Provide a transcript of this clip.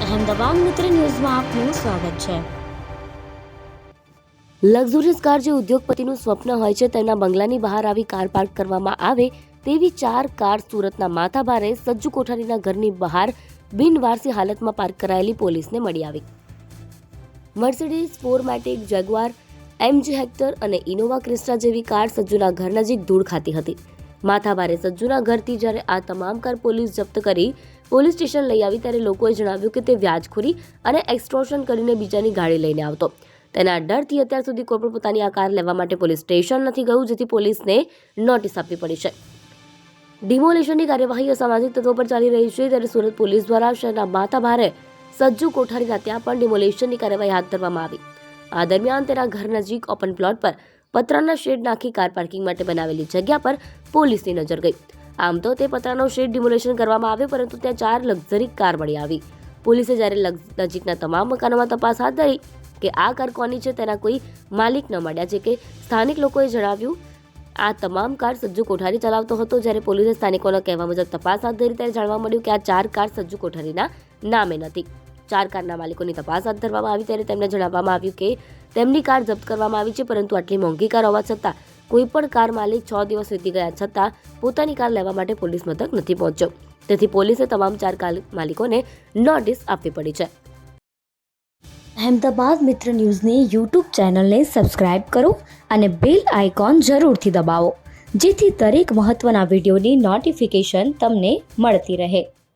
અહેમદાબાદ મિત્ર ન્યૂઝમાં આપનું સ્વાગત છે। લક્ઝુરિયસ કાર જે ઉદ્યોગપતિનું સ્વપ્ન હોય છે તેના બંગલાની બહાર આવી કાર પાર્ક કરવામાં આવે તેવી 4 કાર સુરતના માથાભારે સજ્જુ કોઠારીના ઘરની બહાર બિનવારસી હાલતમાં પાર્ક કરાયેલી પોલીસને મળી આવી। મર્સિડીઝ 4મેટિક, જેગુઆર, MG હેક્ટર અને ઇનોવા ક્રિસ્ટા જેવી કાર સજ્જુના ઘર નજીક ધૂળ ખાતી હતી। માથાભારે સજ્જુના ઘરથી જ્યારે આ તમામ કાર પોલીસ જપ્ત કરી પોલીસ સ્ટેશન લઈ આવી ત્યારે લોકોએ જણાવ્યું કે તે વ્યાજખોરી અને એક્સટોર્શન કરીને બીજાની ગાડી લઈને આવતો। તેના ડરથી અત્યાર સુધી કોઈ પણ પોતાની આ કાર લેવા માટે પોલીસ સ્ટેશન નથી ગયું, જેથી પોલીસને નોટિસ આપવી પડી છે। ડિમોલિશનની કાર્યવાહી અસામાજિક તત્વો પર ચાલી રહી છે, ત્યારે સુરત પોલીસ દ્વારા શહેરના માથાભારે સજ્જુ કોઠારીના ત્યાં પણ ડિમોલિશનની કાર્યવાહી હાથ ધરવામાં આવી। આ દરમિયાન તેના ઘર નજીક ઓપન પ્લોટ પર પતરાના શેડ નાખી કાર પાર્કિંગ માટે બનાવેલી જગ્યા પર પોલીસની નજર ગઈ। આમ તો તે પતરાનો શેડ ડિમોલિશન કરવામાં આવ્યો, પરંતુ ત્યાં 4 લક્ઝરી કાર મળી આવી। પોલીસે જ્યારે નજીકના તમામ મકાનોમાં તપાસ હાથ ધરી કે આ કાર કોની છે તેના કોઈ માલિક ન મળ્યા, જે કે સ્થાનિક લોકોએ જણાવ્યું આ તમામ કાર સજ્જુ કોઠારી ચલાવતો હતો। જ્યારે પોલીસે સ્થાનિકોના કહેવા મુજબ તપાસ હાથ ધરી ત્યારે જાણવા મળ્યું કે આ 4 કાર સજ્જુ કોઠારીના નામે નથી। 4 કારના માલિકોની તપાસ હાથ ધરવામાં આવી ત્યારે તેમને જણાવવામાં આવ્યું કે તેમની કાર જપ્ત કરવામાં આવી છે, પરંતુ આટલી મોંઘી કાર હોવા છતાં કોઈ પણ કાર માલિક 6 દિવસ વીતી ગયા છતાં પોતાની કાર લેવા માટે પોલીસ મથક નથી પહોંચ્યો। તેથી પોલીસે તમામ 4 કાર માલિકોને નોટિસ આપવી પડી છે। અહેમદાબાદ મિત્ર ન્યૂઝની યુટ્યુબ ચેનલને સબસ્ક્રાઇબ કરો અને બેલ આઇકોન જરૂરથી દબાવો, જેથી દરેક મહત્વના વિડીયોની નોટિફિકેશન તમને મળતી રહે।